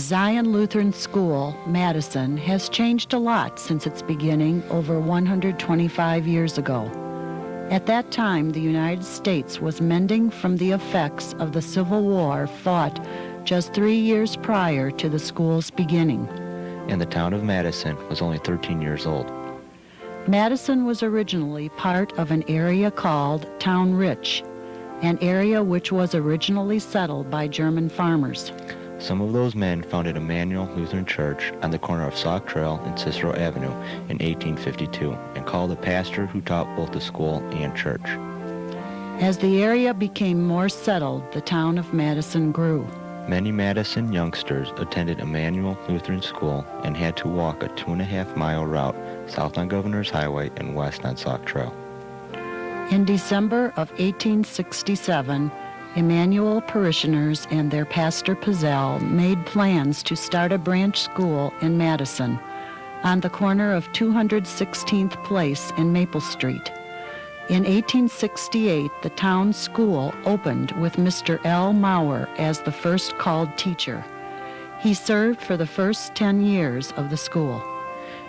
Zion Lutheran School, Matteson, has changed a lot since its beginning over 125 years ago. At that time, the United States was mending from the effects of the Civil War fought just 3 years prior to the school's beginning. And the town of Matteson was only 13 years old. Matteson was originally part of an area called Town Rich, an area which was originally settled by German farmers. Some of those men founded Emmanuel Lutheran Church on the corner of Sauk Trail and Cicero Avenue in 1852 and called the pastor who taught both the school and church. As the area became more settled, the town of Matteson grew. Many Matteson youngsters attended Emmanuel Lutheran School and had to walk a 2.5-mile route south on Governor's Highway and west on Sauk Trail. In December of 1867, Emmanuel parishioners and their pastor Pizzell made plans to start a branch school in Matteson on the corner of 216th Place and Maple Street. In 1868, the town school opened with Mr. L. Maurer as the first called teacher. He served for the first 10 years of the school.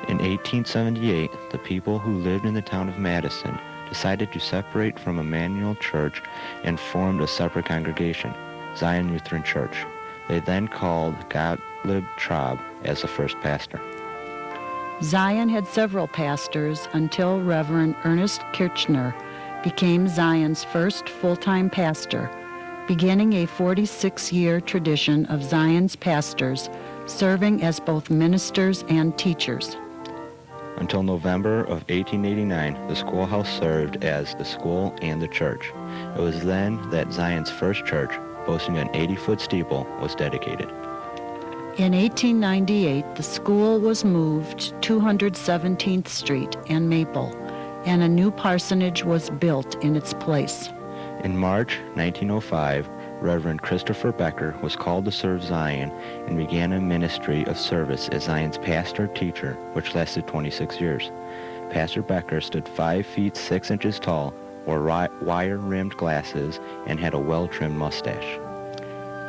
In 1878, the people who lived in the town of Matteson decided to separate from Emmanuel Church and formed a separate congregation, Zion Lutheran Church. They then called Gottlieb Traub as the first pastor. Zion had several pastors until Reverend Ernest Kirchner became Zion's first full-time pastor, beginning a 46-year tradition of Zion's pastors serving as both ministers and teachers. Until November of 1889, the schoolhouse served as the school and the church. It was then that Zion's first church, boasting an 80-foot steeple, was dedicated. In 1898, the school was moved 217th Street and Maple, and a new parsonage was built in its place. In March 1905, Reverend Christopher Becker was called to serve Zion and began a ministry of service as Zion's pastor-teacher, which lasted 26 years. Pastor Becker stood 5 feet 6 inches tall, wore wire-rimmed glasses, and had a well-trimmed mustache.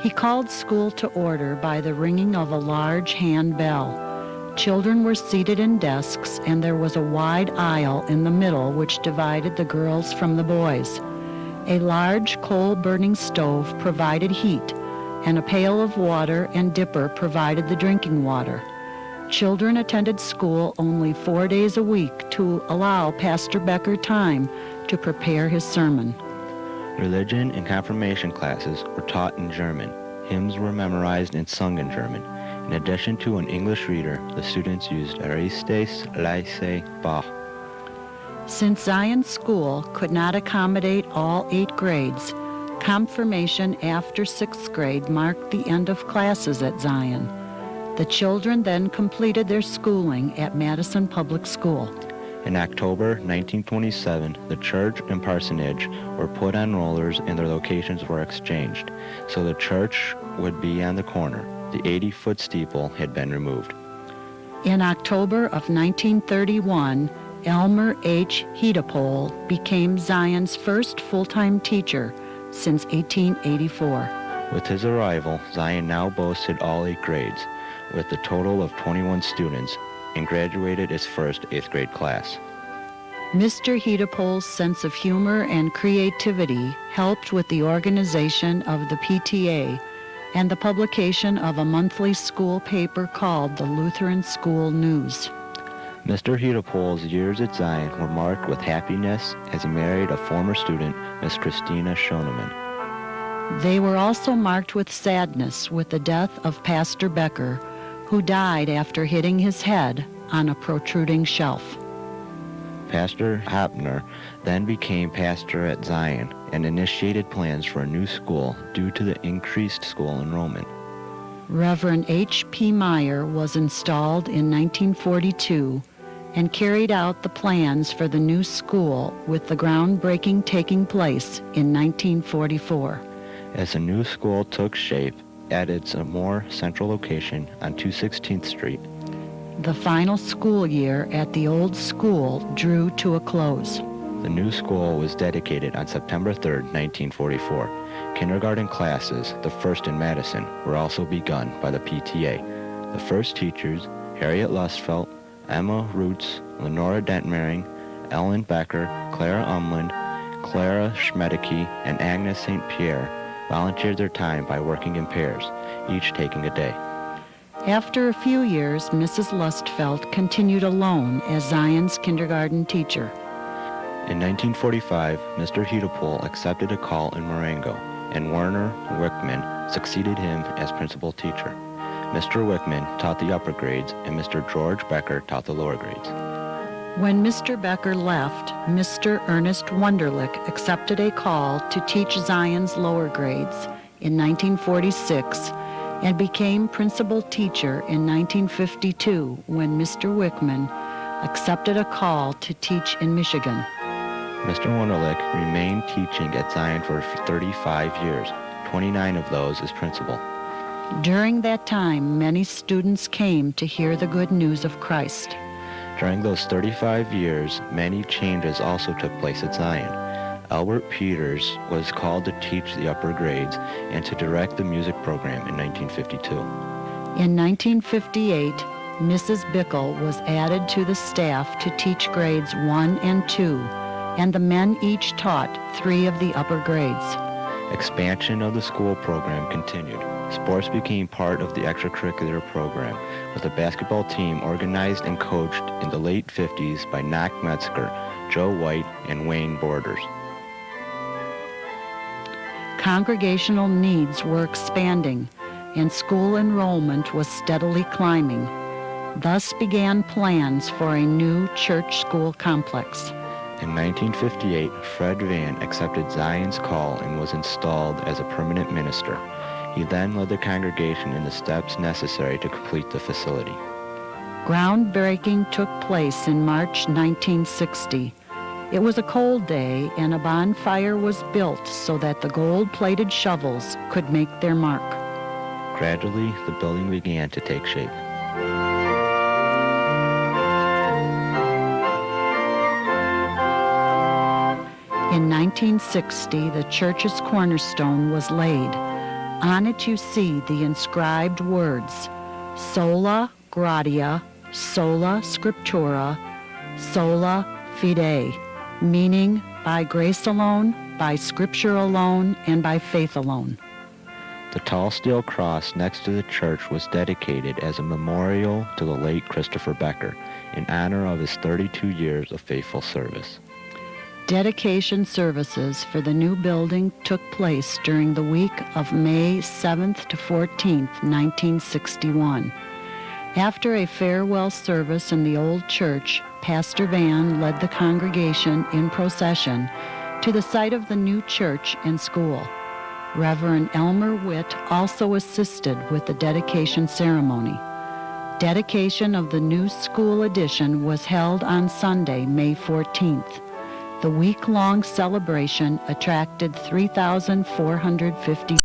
He called school to order by the ringing of a large hand bell. Children were seated in desks, and there was a wide aisle in the middle which divided the girls from the boys. A large coal-burning stove provided heat, and a pail of water and dipper provided the drinking water. Children attended school only 4 days a week to allow Pastor Becker time to prepare his sermon. Religion and confirmation classes were taught in German. Hymns were memorized and sung in German. In addition to an English reader, the students used Aristes, Leise, Bach. Since Zion's school could not accommodate all 8 grades, confirmation after 6th grade marked the end of classes at Zion. The children then completed their schooling at Matteson Public School. In October 1927, the church and parsonage were put on rollers and their locations were exchanged, so the church would be on the corner. The 80-foot steeple had been removed. In October of 1931, Elmer H. Hedepole became Zion's first full-time teacher since 1884. With his arrival, Zion now boasted all 8 grades, with a total of 21 students, and graduated its first 8th grade class. Mr. Hedepole's sense of humor and creativity helped with the organization of the PTA and the publication of a monthly school paper called the Lutheran School News. Mr. Hedepole's years at Zion were marked with happiness as he married a former student, Miss Christina Schoneman. They were also marked with sadness with the death of Pastor Becker, who died after hitting his head on a protruding shelf. Pastor Hopner then became pastor at Zion and initiated plans for a new school due to the increased school enrollment. Reverend H.P. Meyer was installed in 1942 and carried out the plans for the new school, with the groundbreaking taking place in 1944. As the new school took shape at its more central location on 216th Street, the final school year at the old school drew to a close. The new school was dedicated on September 3, 1944. Kindergarten classes, the first in Matteson, were also begun by the PTA. The first teachers, Harriet Lustfelt, Emma Roots, Lenora Dentmering, Ellen Becker, Clara Umland, Clara Schmedeke, and Agnes St. Pierre, volunteered their time by working in pairs, each taking a day. After a few years, Mrs. Lustfelt continued alone as Zion's kindergarten teacher. In 1945, Mr. Hedepool accepted a call in Marengo, and Werner Wickman succeeded him as principal teacher. Mr. Wickman taught the upper grades, and Mr. George Becker taught the lower grades. When Mr. Becker left, Mr. Ernest Wunderlich accepted a call to teach Zion's lower grades in 1946 and became principal teacher in 1952 when Mr. Wickman accepted a call to teach in Michigan. Mr. Wunderlich remained teaching at Zion for 35 years, 29 of those as principal. During that time, many students came to hear the good news of Christ. During those 35 years, many changes also took place at Zion. Albert Peters was called to teach the upper grades and to direct the music program in 1952. In 1958, Mrs. Bickle was added to the staff to teach grades 1 and 2, and the men each taught 3 of the upper grades. Expansion of the school program continued. Sports became part of the extracurricular program, with a basketball team organized and coached in the late 50s by Knock Metzger, Joe White, and Wayne Borders. Congregational needs were expanding, and school enrollment was steadily climbing. Thus began plans for a new church-school complex. In 1958, Fred Van accepted Zion's call and was installed as a permanent minister. He then led the congregation in the steps necessary to complete the facility. Groundbreaking took place in March 1960. It was a cold day, and a bonfire was built so that the gold-plated shovels could make their mark. Gradually, the building began to take shape. In 1960, the church's cornerstone was laid. On it you see the inscribed words, Sola Gratia, Sola Scriptura, Sola Fide, meaning by grace alone, by Scripture alone, and by faith alone. The tall steel cross next to the church was dedicated as a memorial to the late Christopher Becker in honor of his 32 years of faithful service. Dedication services for the new building took place during the week of May 7th to 14th, 1961. After a farewell service in the old church, Pastor Van led the congregation in procession to the site of the new church and school. Reverend Elmer Witt also assisted with the dedication ceremony. Dedication of the new school addition was held on Sunday, May 14th. The week-long celebration attracted 3,450